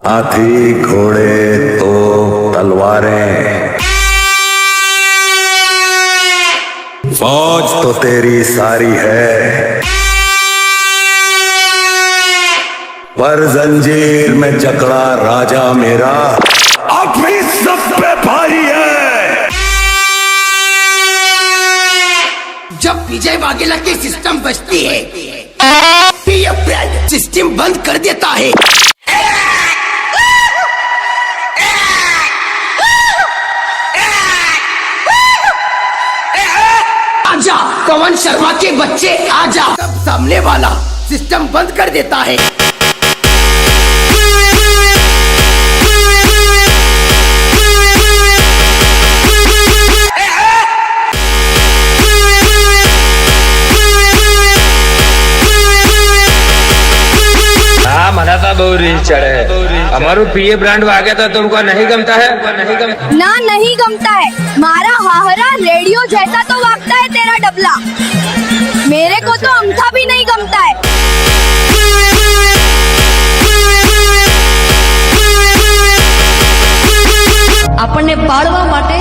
हाथी घोड़े तो तलवारें, फौज तो तेरी सारी है, पर जंजीर में जकड़ा राजा मेरा अब भी सब पे भारी है। जब विजय वाघेला की सिस्टम बचती है, पीएफ ब्रांड सिस्टम बंद कर देता है। आजा पवन शर्मा के बच्चे आजा, तब सामने वाला सिस्टम बंद कर देता है। મને તો બહુ રીસ ચढ़े અમારું પીએ બ્રાન્ડ વાગે तो तुमको नहीं गमता है? नहीं गमता ना, नहीं गमता है। मारा हाहरा रेडियो जैसा तो वागता है तेरा डबला। मेरे को तो अंगठा भी नहीं गमता है। આપણને પાળવા માટે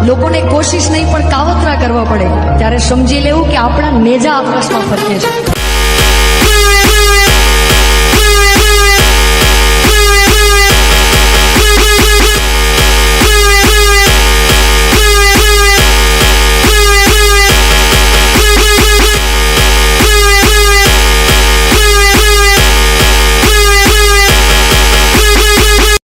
લોકોને કોશિશ નહીં પણ કાવતરા કરવા પડે, ત્યારે સમજી લેવું કે આપણા નેજા આપસમાં ફરકે છે।